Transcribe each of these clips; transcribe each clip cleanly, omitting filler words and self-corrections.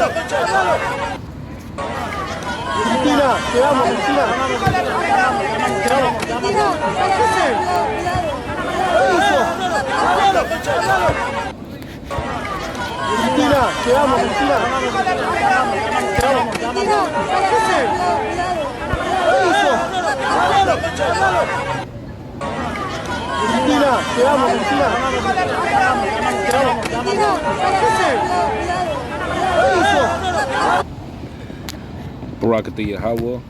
Argentina, te amo, Argentina. Argentina, te amo, Argentina. Argentina, te amo, Argentina. Barakatha Yahweh,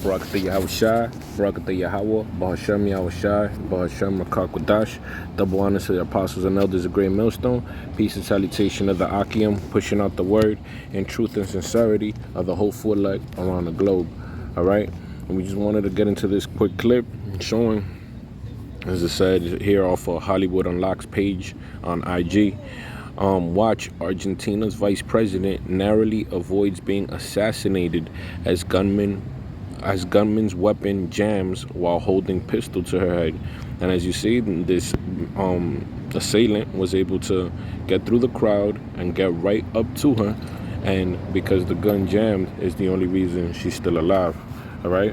Barakatha Yahushai, Barakatha Yahweh, Bahashem Yahushai, Bahashem Rakakwadash. Double honor to the apostles and elders of Great Millstone. Peace and salutation of the Akim, pushing out the word in truth and sincerity of the whole full elect around the globe. All right, and we just wanted to get into this quick clip showing, as I said here off of Hollywood Unlocks page on IG. Watch Argentina's vice president narrowly avoids being assassinated as gunman's weapon jams while holding pistol to her head. And as you see, this assailant was able to get through the crowd and get right up to her, and because the gun jammed is the only reason she's still alive. All right,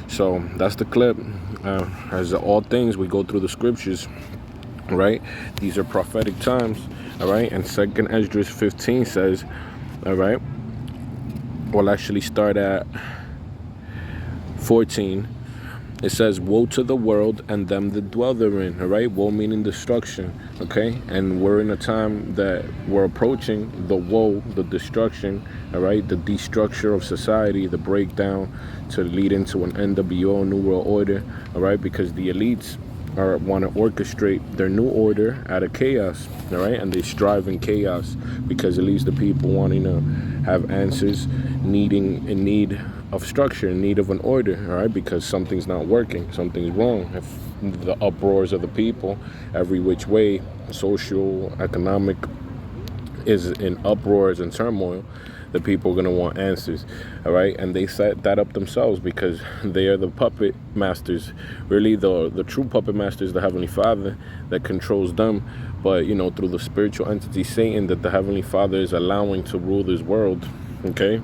so that's the clip. As all things, we go through the scriptures, right? These are prophetic times. All right, and 2nd Esdras 15 says, all right, we'll actually start at 14. It says, woe to the world and them that dwell therein. All right, woe meaning destruction. Okay, and we're in a time that we're approaching the woe, the destruction, all right, the destructure of society, the breakdown to lead into an NWO, New World Order. All right, because the elites want to orchestrate their new order out of chaos, all right, and they strive in chaos because it leaves the people wanting to have answers, in need of structure, in need of an order, all right, because something's not working, something's wrong. If the uproars of the people, every which way, social, economic, is in uproars and turmoil, the people are going to want answers, all right? And they set that up themselves because they are the puppet masters. Really, the true puppet master is the Heavenly Father that controls them. But, you know, through the spiritual entity Satan that the Heavenly Father is allowing to rule this world, okay?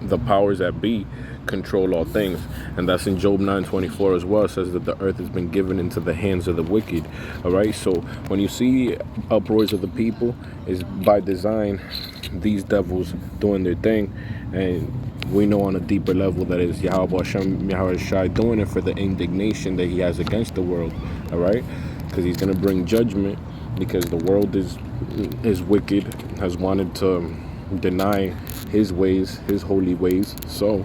The powers that be control all things. And that's in Job 9:24 as well. It says that the earth has been given into the hands of the wicked, all right? So when you see uproars of the people, is by design these devils doing their thing. And we know on a deeper level that is Yahweh Hashem Yahweh Shai doing it for the indignation that he has against the world, all right? Because he's going to bring judgment because the world is wicked, has wanted to deny his ways, his holy ways. So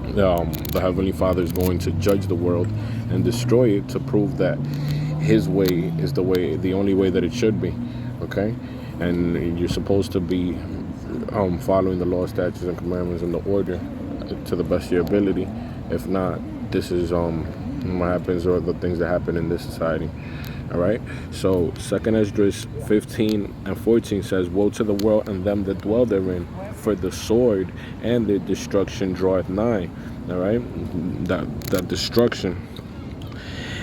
the Heavenly Father is going to judge the world and destroy it to prove that his way is the only way that it should be, okay? And you're supposed to be following the law, statutes, and commandments in the order to the best of your ability. If not, this is what happens, or the things that happen in this society. All right, so 2nd Esdras 15 and 14 says, woe to the world and them that dwell therein, for the sword and their destruction draweth nigh. All right, that destruction.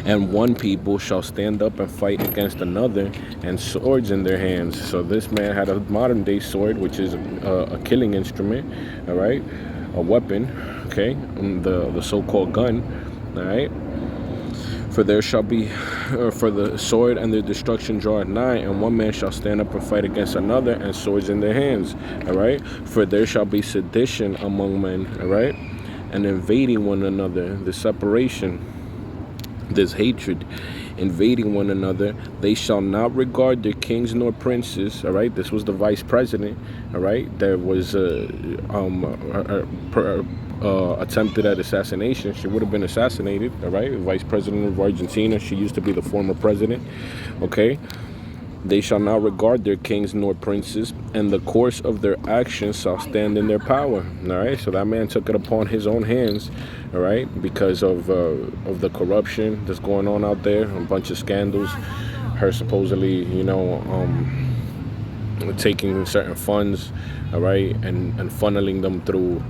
And one people shall stand up and fight against another, and swords in their hands. So this man had a modern day sword, which is a killing instrument, all right, a weapon, okay, the so-called gun, all right. For there shall be, for the sword and their destruction draweth nigh, and one man shall stand up and fight against another, and swords in their hands, all right. For there shall be sedition among men, all right, and invading one another, the separation, this hatred, invading one another. They shall not regard their kings nor princes, all right. This was the vice president, all right. There was attempted at assassination. She would have been assassinated, all right. Vice president of Argentina. She used to be the former president, okay. They shall not regard their kings nor princes, and the course of their actions shall stand in their power. All right, so that man took it upon his own hands, all right, because of the corruption that's going on out there, a bunch of scandals, her supposedly, you know, taking certain funds, all right, and funneling them through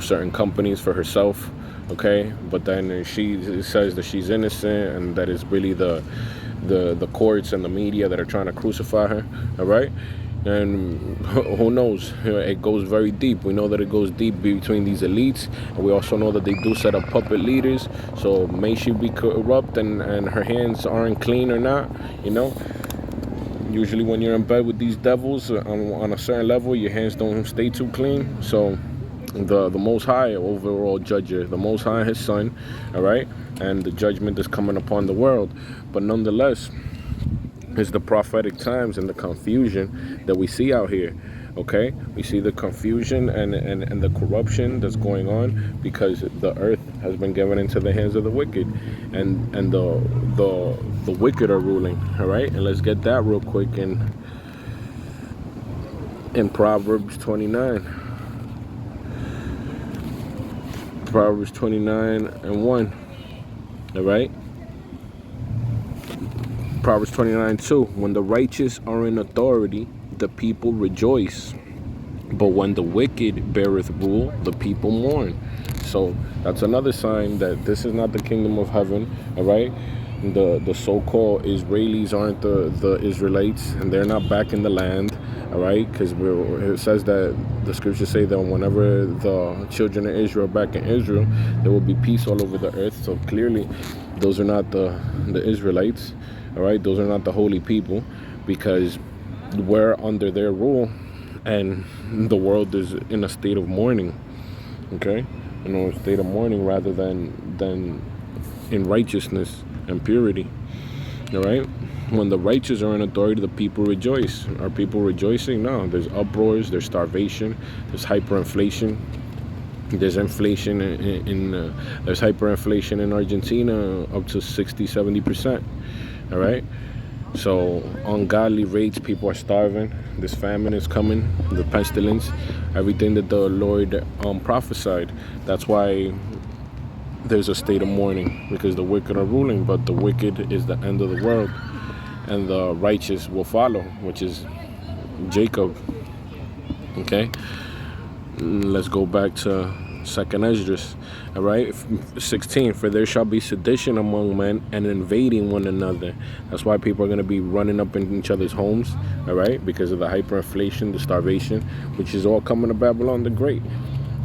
certain companies for herself, okay. But then she says that she's innocent, and that it's really the courts and the media that are trying to crucify her, all right. And who knows? It goes very deep. We know that it goes deep between these elites, and we also know that they do set up puppet leaders. So may she be corrupt and her hands aren't clean or not, you know. Usually when you're in bed with these devils on a certain level, your hands don't stay too clean. So the Most High overall judger, the Most High, his son, all right, and the judgment is coming upon the world. But nonetheless, it's the prophetic times and the confusion that we see out here. Okay, we see the confusion and the corruption that's going on because the earth has been given into the hands of the wicked, and the wicked are ruling. All right, and let's get that real quick in Proverbs 29. Proverbs 29:1. All right. Proverbs 29:2. When the righteous are in authority, the people rejoice. But when the wicked beareth rule, the people mourn. So that's another sign that this is not the kingdom of heaven. All right. The so-called Israelis aren't the Israelites, and they're not back in the land. All right, because it says that the scriptures say that whenever the children of Israel are back in Israel, there will be peace all over the earth. So clearly, those are not the Israelites. All right, those are not the holy people, because we're under their rule, and the world is in a state of mourning. Okay, a state of mourning rather than in righteousness and purity. All right. When the righteous are in authority, the people rejoice. Are people rejoicing? No. There's uproars. There's starvation. There's hyperinflation. There's inflation there's hyperinflation in Argentina up to 60-70%. All right. So ungodly rates. People are starving. This famine is coming. The pestilence. Everything that the Lord prophesied. That's why there's a state of mourning, because the wicked are ruling, but the wicked is the end of the world, and the righteous will follow, which is Jacob. Okay, let's go back to 2nd Esdras. All right, 16. For there shall be sedition among men and invading one another. That's why people are going to be running up in each other's homes. All right, because of the hyperinflation, the starvation, which is all coming to Babylon the Great.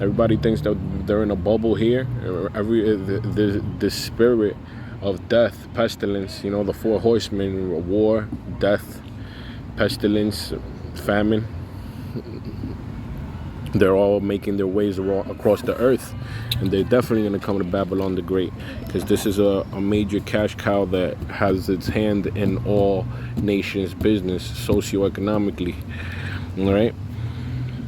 Everybody thinks that they're in a bubble here. The spirit of death, pestilence, the 4 horsemen: war, death, pestilence, famine. They're all making their ways across the earth, and they're definitely going to come to Babylon the Great, because this is a major cash cow that has its hand in all nations' business, socioeconomically. All right.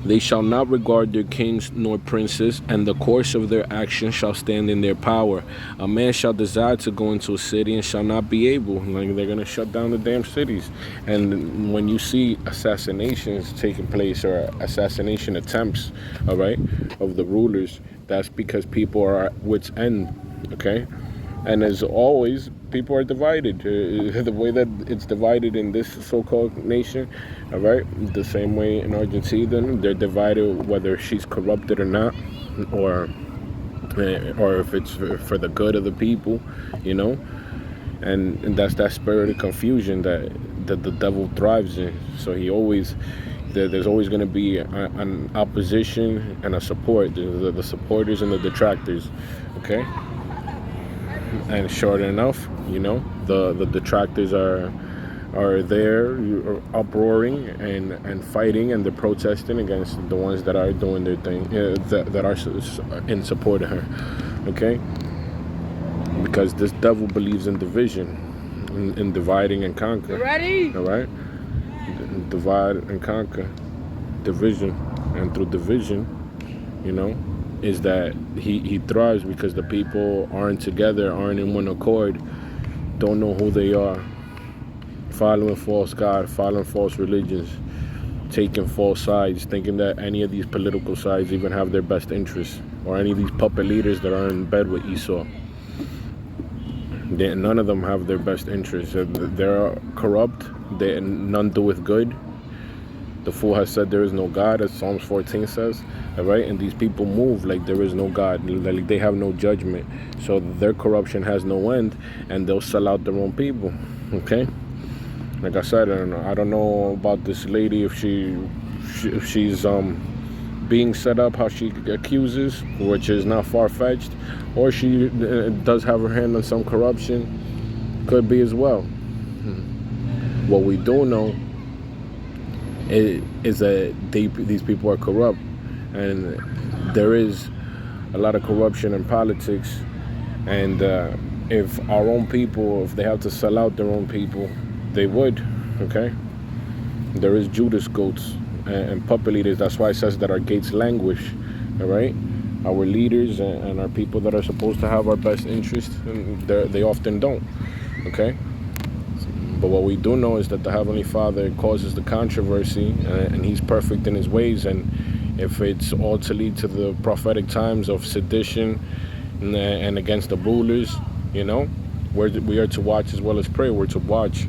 They shall not regard their kings nor princes, and the course of their action shall stand in their power. A man shall desire to go into a city and shall not be able. Like, they're going to shut down the damn cities. And when you see assassinations taking place, or assassination attempts, all right, of the rulers, that's because people are at wit's end. Okay. And as always, people are divided. The way that it's divided in this so-called nation, all right, the same way in Argentina, they're divided whether she's corrupted or not, or if it's for the good of the people, and that's that spirit of confusion that the devil thrives in. So there's always going to be an opposition and a support. The supporters and the detractors. Okay. And short enough, the detractors are there uproaring and fighting, and they're protesting against the ones that are doing their thing, that are in support of her. Okay, because this devil believes in division, in dividing and conquer. You ready? All right, divide and conquer, division, and through division, is that he thrives, because the people aren't together, aren't in one accord, don't know who they are, following false God, following false religions, taking false sides, thinking that any of these political sides even have their best interests, or any of these puppet leaders that are in bed with Esau. None of them have their best interests. They're corrupt. None doeth good. The fool has said there is no God, as Psalms 14 says. All right, and these people move like there is no God, like they have no judgment. So their corruption has no end, and they'll sell out their own people. Okay, Like I said, and I don't know about this lady if she's being set up how she accuses, which is not far-fetched, or she does have her hand on some corruption. Could be as well. What we do know is that these people are corrupt, and there is a lot of corruption in politics. And if our own people, if they have to sell out their own people, they would. Okay, there is Judas goats and puppet leaders. That's why it says that our gates languish. All right, our leaders and our people that are supposed to have our best interest, they often don't. Okay. But what we do know is that the Heavenly Father causes the controversy, and He's perfect in His ways. And if it's all to lead to the prophetic times of sedition and against the rulers, we are to watch as well as pray. We're to watch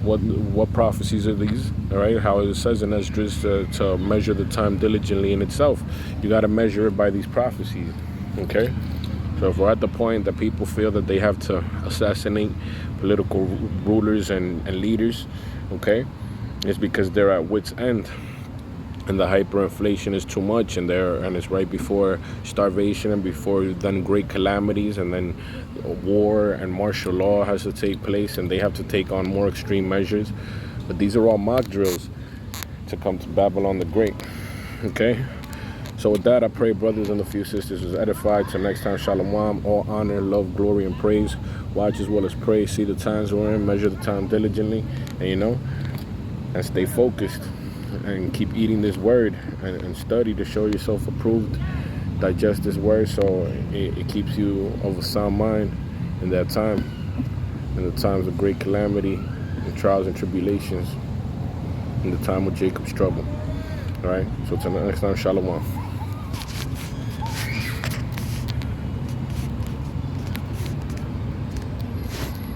what prophecies are these, all right? How it says in Esdras to measure the time diligently in itself. You got to measure it by these prophecies, okay? So if we're at the point that people feel that they have to assassinate political rulers and leaders, okay, it's because they're at wit's end, and the hyperinflation is too much, and it's right before starvation and before then great calamities, and then war and martial law has to take place, and they have to take on more extreme measures. But these are all mock drills to come to Babylon the Great, okay? So with that, I pray brothers and a few sisters was edified. Till next time, shalom, all honor, love, glory, and praise. Watch as well as pray. See the times we're in, measure the time diligently, and and stay focused. And keep eating this word and study to show yourself approved. Digest this word so it keeps you of a sound mind in that time, in the times of great calamity and trials and tribulations, in the time of Jacob's trouble. All right, so till next time, shalom.